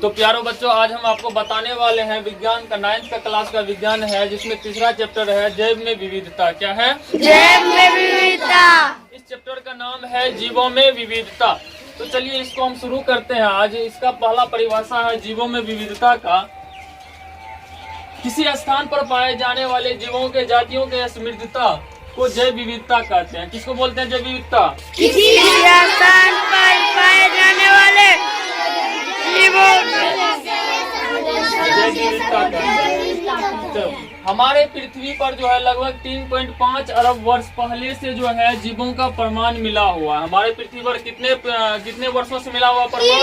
तो प्यारो बच्चों, आज हम आपको बताने वाले हैं विज्ञान का 9th का क्लास का विज्ञान है, जिसमें तीसरा चैप्टर है जैव में विविधता। क्या है? जैव में विविधता। इस चैप्टर का नाम है जीवों में विविधता। तो चलिए इसको हम शुरू करते हैं। आज इसका पहला परिभाषा है जीवों में विविधता का। किसी स्थान पर पाए जाने वाले जीवों के जातियों के समृद्धता को जैव विविधता कहते हैं। किसको बोलते हैं जैव विविधता? किसी स्थान पर पाए जाने वाले जीवों जैव विविधता कहते हैं। तो हमारे पृथ्वी पर जो है लगभग 3.5 अरब वर्ष पहले से जो है जीवों का प्रमाण मिला हुआ है। हमारे पृथ्वी पर कितने वर्षों से मिला हुआ प्रमाण?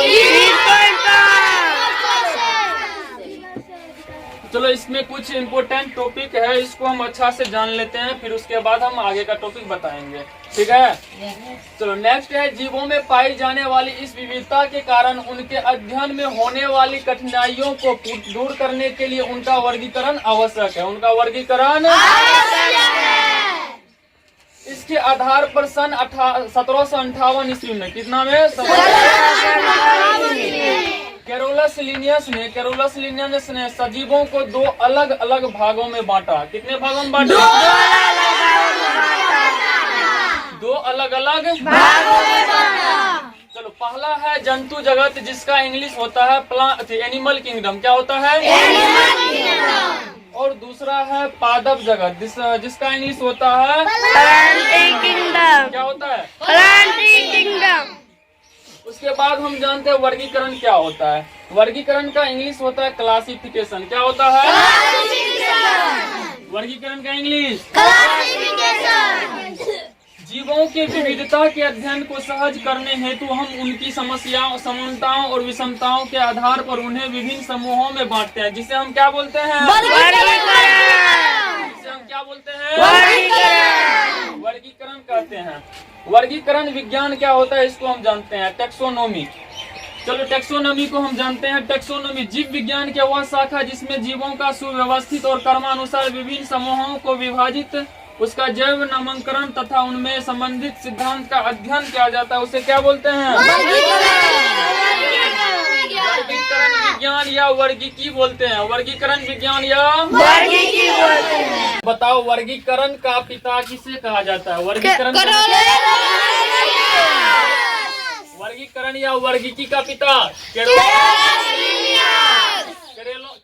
चलो इसमें कुछ इम्पोर्टेंट टॉपिक है, इसको हम अच्छा से जान लेते हैं, फिर उसके बाद हम आगे का टॉपिक बताएंगे। ठीक है? चलो नेक्स्ट है जीवों में पाई जाने वाली इस विविधता के कारण उनके अध्ययन में होने वाली कठिनाइयों को दूर करने के लिए उनका वर्गीकरण आवश्यक है। उनका वर्गीकरण इसके आधार पर सन 1758 ईस्वी में, कितना में? कैरोलस लिनियस ने सजीवों को दो अलग अलग भागों में बांटा। कितने भागों में बांटा? दो अलग अलग भागों में बांटा। चलो पहला है जंतु जगत, जिसका इंग्लिश होता है एनिमल किंगडम। क्या होता है? और दूसरा है पादप जगत, जिसका इंग्लिश होता है प्लांटिंग किंगडम। क्या होता है? Planting kingdom. उसके बाद हम जानते हैं वर्गीकरण क्या होता है। वर्गीकरण का इंग्लिश होता है क्लासिफिकेशन। क्या होता है? वर्गीकरण का इंग्लिश जीवों के विविधता के अध्ययन को सहज करने हेतु हम उनकी समस्याओं, समानताओं और विषमताओं के आधार पर उन्हें विभिन्न समूहों में बांटते हैं, जिसे हम क्या बोलते हैं? जिसे हम क्या बोलते हैं? वर्गीकरण कहते हैं। वर्गीकरण विज्ञान क्या होता है इसको हम जानते हैं, टेक्सोनोमी। चलो टेक्सोनोमी को हम जानते हैं। टेक्सोनोमी जीव विज्ञान की वह शाखा जिसमें जीवों का सुव्यवस्थित और क्रमानुसार विभिन्न समूहों को विभाजित, उसका जैव नामकरण तथा उनमें संबंधित सिद्धांत का अध्ययन किया जाता है, उसे क्या बोलते हैं? वर्गीकरण विज्ञान या वर्गीकी बोलते हैं। वर्गीकरण विज्ञान या वर्गीकी बोलते हैं। बताओ वर्गीकरण का पिता किसे कहा जाता है? वर्गीकरण या वर्गीकी का पिता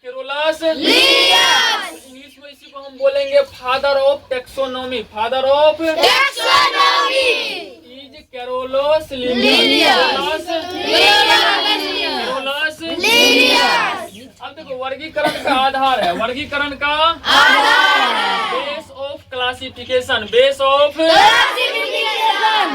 कैरोलस लिनियस। इंग्लिश में इसी को हम बोलेंगे father of taxonomy. Father of taxonomy is Carolus Linnaeus. अब देखो वर्गीकरण का आधार है, वर्गीकरण का आधार base of classification. Base of classification.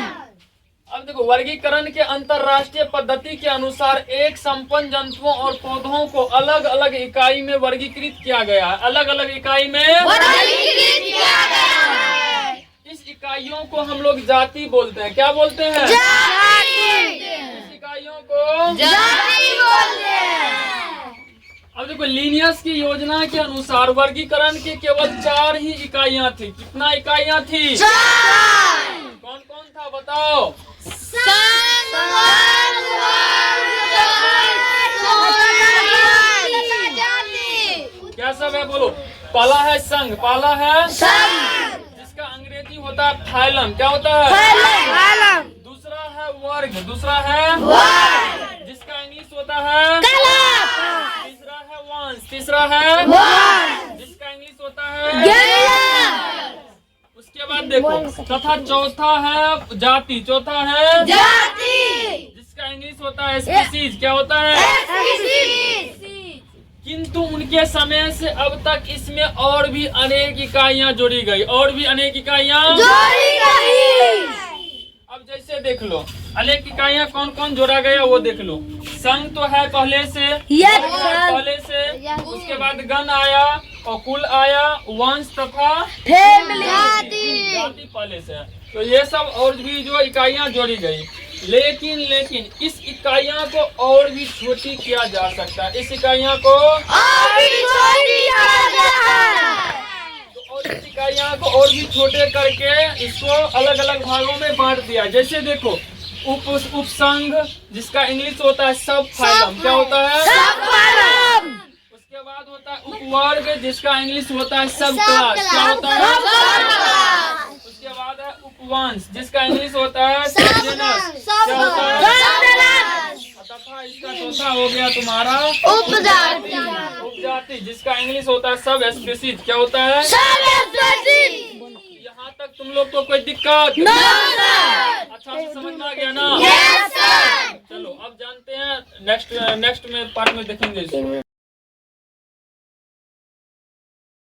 अब देखो वर्गीकरण के अंतरराष्ट्रीय पद्धति के अनुसार एक संपन्न जंतुओं और पौधों को अलग अलग इकाई में वर्गीकृत किया गया है। अलग अलग इकाई में वर्गीकृत किया गया है। इस इकाइयों को हम लोग जाति बोलते हैं। क्या बोलते हैं? जाति। इस इकाइयों को जाति बोलते हैं। अब देखो लिनियस की योजना के अनुसार वर्गीकरण के केवल 4 ही इकाइयां थी। कितना इकाइयां थी? 4। कौन कौन था बताओ? क्या सब है बोलो? पहला है संघ, पहला है जिसका अंग्रेजी होता है फाइलम। क्या होता है? दूसरा है वर्ग, दूसरा है जिसका इंग्लिश होता है तीसरा है वंश, तीसरा है जिसका इंग्लिश होता है। उसके बाद देखो तथा चौथा है जाति। चौथा है जाति जिसका इंग्लिश होता है स्पीसीज। क्या होता है? किंतु उनके समय से अब तक इसमें और भी अनेक इकाइयां जोड़ी गई। और भी अनेक इकाइयां जोड़ी गई। अब जैसे देख लो अनेक इकाइयां कौन कौन जोड़ा गया वो देख लो। संघ तो है पहले से, उसके बाद गण आया और कुल आया, वंश तथा जाति पहले से। तो ये सब और भी जो इकाइयां जोड़ी गई, लेकिन इस इकाइयां को और भी छोटी किया जा सकता है। इस इकाइयां को और भी छोटी किया जा सकता है। और इस इकाइयां को और भी छोटे करके इसको अलग अलग भागों में बांट दिया। जैसे देखो उपसंघ जिसका इंग्लिश होता है सब फाइलम। क्या होता है? जिसका इंग्लिश होता है सब क्लास। क्या होता है? उसके बाद है उपवंश, जिसका इंग्लिश होता है सब जेनस। क्या होता है? तथा इसका चौथा हो गया तुम्हारा उपजाति, जिसका इंग्लिश होता है सब स्पीशीज। क्या होता है? यहाँ तक तुम लोग को कोई दिक्कत? अच्छा से समझ में आ गया ना? चलो अब जानते हैं, नेक्स्ट में पार्ट में देखेंगे इसको।